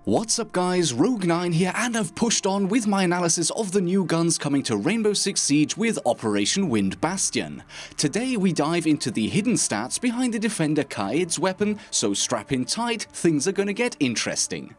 What's up guys, Rogue9 here, and I've pushed on with my analysis of the new guns coming to Rainbow Six Siege with Operation Wind Bastion. Today we dive into the hidden stats behind the defender Kaid's weapon, so strap in tight, things are gonna get interesting.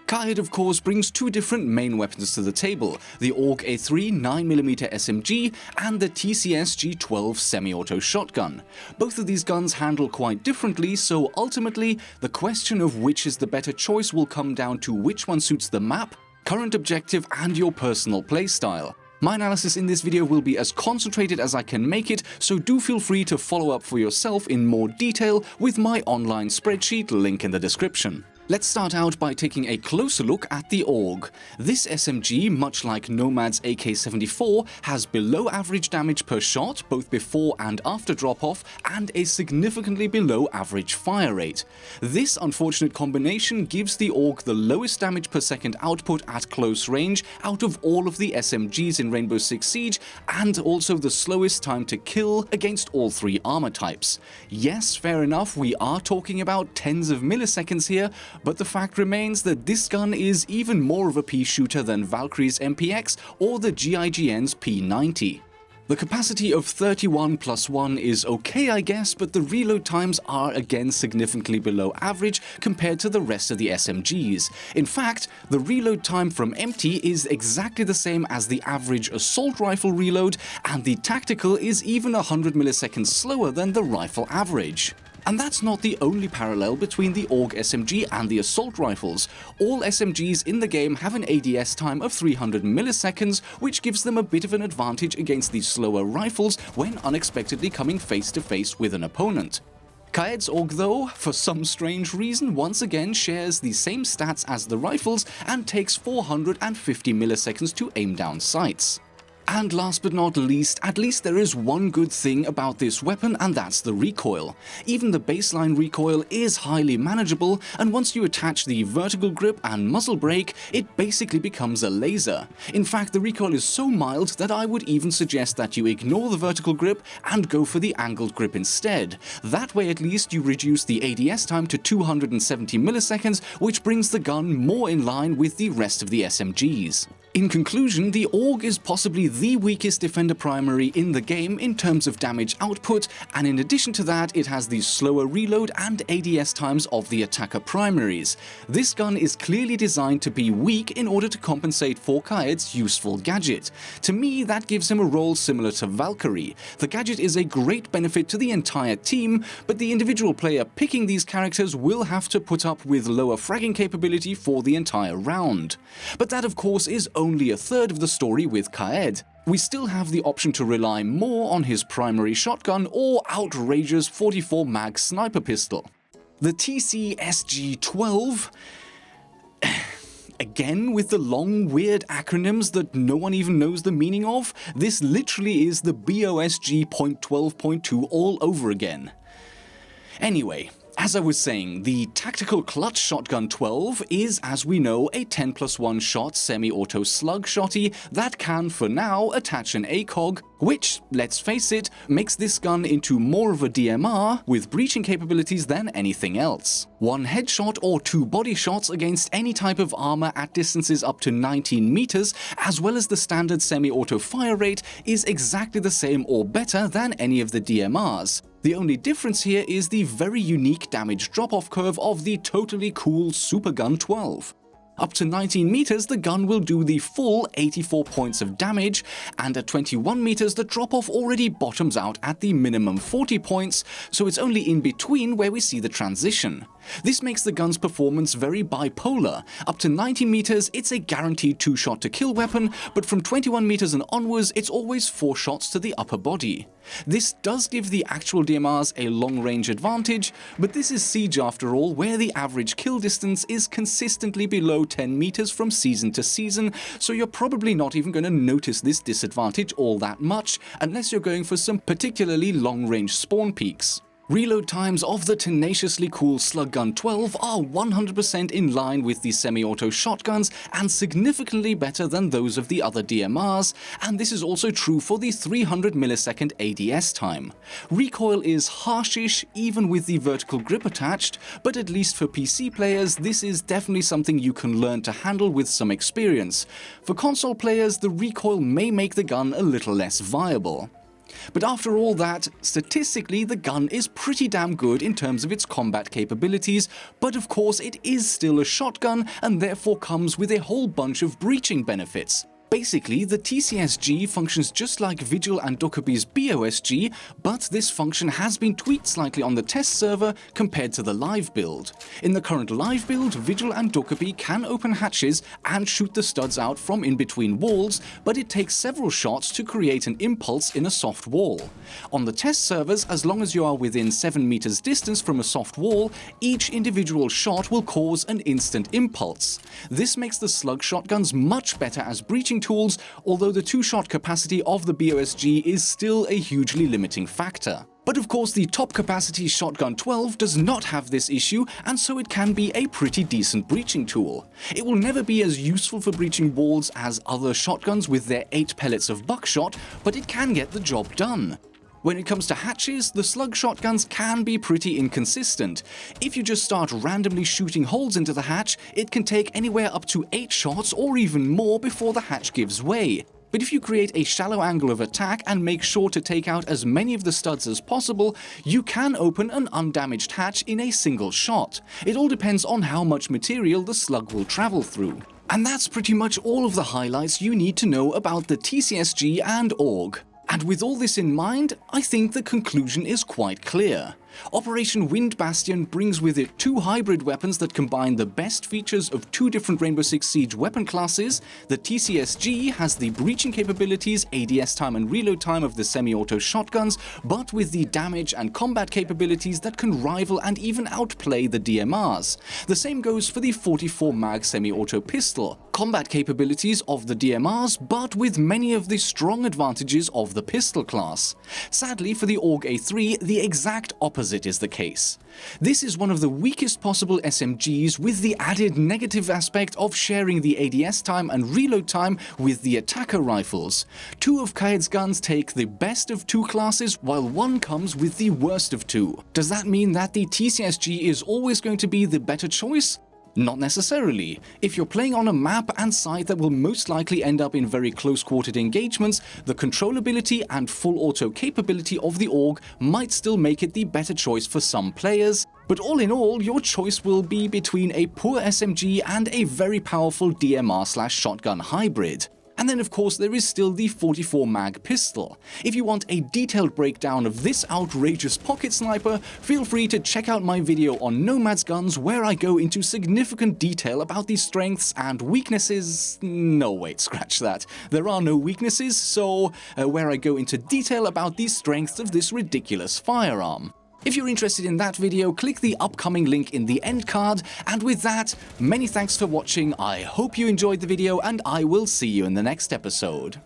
Kaid of course brings two different main weapons to the table, the AUG A3 9mm SMG and the TCSG12 semi-auto shotgun. Both of these guns handle quite differently, so ultimately the question of which is the better choice will come down to which one suits the map, current objective and your personal playstyle. My analysis in this video will be as concentrated as I can make it, so do feel free to follow up for yourself in more detail with my online spreadsheet, link in the description. Let's start out by taking a closer look at the AUG. This SMG, much like Nomad's AK-74, has below average damage per shot, both before and after drop-off, and a significantly below average fire rate. This unfortunate combination gives the AUG the lowest damage per second output at close range out of all of the SMGs in Rainbow Six Siege, and also the slowest time to kill against all three armor types. Yes, fair enough, we are talking about tens of milliseconds here, but the fact remains that this gun is even more of a pea shooter than Valkyrie's MPX or the GIGN's P90. The capacity of 31+1 is okay I guess, but the reload times are again significantly below average compared to the rest of the SMGs. In fact, the reload time from empty is exactly the same as the average assault rifle reload, and the tactical is even 100 milliseconds slower than the rifle average. And that's not the only parallel between the AUG SMG and the assault rifles. All SMGs in the game have an ADS time of 300 milliseconds, which gives them a bit of an advantage against the slower rifles when unexpectedly coming face to face with an opponent. Kaid's AUG though, for some strange reason, once again shares the same stats as the rifles and takes 450 milliseconds to aim down sights. And last but not least, at least there is one good thing about this weapon, and that's the recoil. Even the baseline recoil is highly manageable, and once you attach the vertical grip and muzzle brake, it basically becomes a laser. In fact, the recoil is so mild that I would even suggest that you ignore the vertical grip and go for the angled grip instead. That way at least you reduce the ADS time to 270 milliseconds, which brings the gun more in line with the rest of the SMGs. In conclusion, the AUG is possibly the weakest defender primary in the game in terms of damage output, and in addition to that, it has the slower reload and ADS times of the attacker primaries. This gun is clearly designed to be weak in order to compensate for Kaid's useful gadget. To me, that gives him a role similar to Valkyrie. The gadget is a great benefit to the entire team, but the individual player picking these characters will have to put up with lower fragging capability for the entire round. But that of course is only a third of the story with Kaid. We still have the option to rely more on his primary shotgun or outrageous 44 mag sniper pistol. The TCSG12, again with the long weird acronyms that no one even knows the meaning of, this literally is the BOSG.12.2 all over again. Anyway, as I was saying, the Tactical Clutch Shotgun 12 is, as we know, a 10+1 shot semi-auto slug shotty that can, for now, attach an ACOG, which, let's face it, makes this gun into more of a DMR with breaching capabilities than anything else. One headshot or two body shots against any type of armor at distances up to 19 meters, as well as the standard semi-auto fire rate, is exactly the same or better than any of the DMRs. The only difference here is the very unique damage drop-off curve of the totally cool Supergun 12. Up to 19 meters, the gun will do the full 84 points of damage, and at 21 meters, the drop-off already bottoms out at the minimum 40 points, so it's only in between where we see the transition. This makes the gun's performance very bipolar. Up to 90 meters, it's a guaranteed 2-shot to kill weapon, but from 21 meters and onwards, it's always 4 shots to the upper body. This does give the actual DMRs a long-range advantage, but this is Siege after all, where the average kill distance is consistently below 10 meters from season to season, so you're probably not even going to notice this disadvantage all that much, unless you're going for some particularly long-range spawn peaks. Reload times of the tenaciously cool Slug Gun 12 are 100% in line with the semi-auto shotguns and significantly better than those of the other DMRs, and this is also true for the 300 millisecond ADS time. Recoil is harshish even with the vertical grip attached, but at least for PC players this is definitely something you can learn to handle with some experience. For console players, the recoil may make the gun a little less viable. But after all that, statistically the gun is pretty damn good in terms of its combat capabilities, but of course it is still a shotgun and therefore comes with a whole bunch of breaching benefits. Basically, the TCSG functions just like Vigil and Dokubi's BOSG, but this function has been tweaked slightly on the test server compared to the live build. In the current live build, Vigil and Dokubi can open hatches and shoot the studs out from in between walls, but it takes several shots to create an impulse in a soft wall. On the test servers, as long as you are within 7 meters distance from a soft wall, each individual shot will cause an instant impulse. This makes the slug shotguns much better as breaching tools, although the 2-shot capacity of the BOSG is still a hugely limiting factor. But of course the top capacity Shotgun 12 does not have this issue, and so it can be a pretty decent breaching tool. It will never be as useful for breaching walls as other shotguns with their 8 pellets of buckshot, but it can get the job done. When it comes to hatches, the slug shotguns can be pretty inconsistent. If you just start randomly shooting holes into the hatch, it can take anywhere up to 8 shots or even more before the hatch gives way. But if you create a shallow angle of attack and make sure to take out as many of the studs as possible, you can open an undamaged hatch in a single shot. It all depends on how much material the slug will travel through. And that's pretty much all of the highlights you need to know about the TCSG and AUG. And with all this in mind, I think the conclusion is quite clear. Operation Wind Bastion brings with it 2 hybrid weapons that combine the best features of 2 different Rainbow Six Siege weapon classes. The TCSG has the breaching capabilities, ADS time and reload time of the semi-auto shotguns, but with the damage and combat capabilities that can rival and even outplay the DMRs. The same goes for the 44 mag semi-auto pistol. Combat capabilities of the DMRs, but with many of the strong advantages of the pistol class. Sadly for the AUG A3, the exact opposite is the case. This is one of the weakest possible SMGs, with the added negative aspect of sharing the ADS time and reload time with the attacker rifles. 2 of Kaed's guns take the best of 2 classes, while 1 comes with the worst of 2. Does that mean that the TCSG is always going to be the better choice? Not necessarily. If you're playing on a map and site that will most likely end up in very close-quartered engagements, the controllability and full auto capability of the AUG might still make it the better choice for some players, but all in all, your choice will be between a poor SMG and a very powerful DMR/shotgun hybrid. And then of course there is still the 44 mag pistol. If you want a detailed breakdown of this outrageous pocket sniper, feel free to check out my video on Nomad's guns, where I go into significant detail about the strengths and weaknesses. No, wait, scratch that. There are no weaknesses, so where I go into detail about the strengths of this ridiculous firearm. If you're interested in that video, click the upcoming link in the end card, and with that, many thanks for watching. I hope you enjoyed the video, and I will see you in the next episode.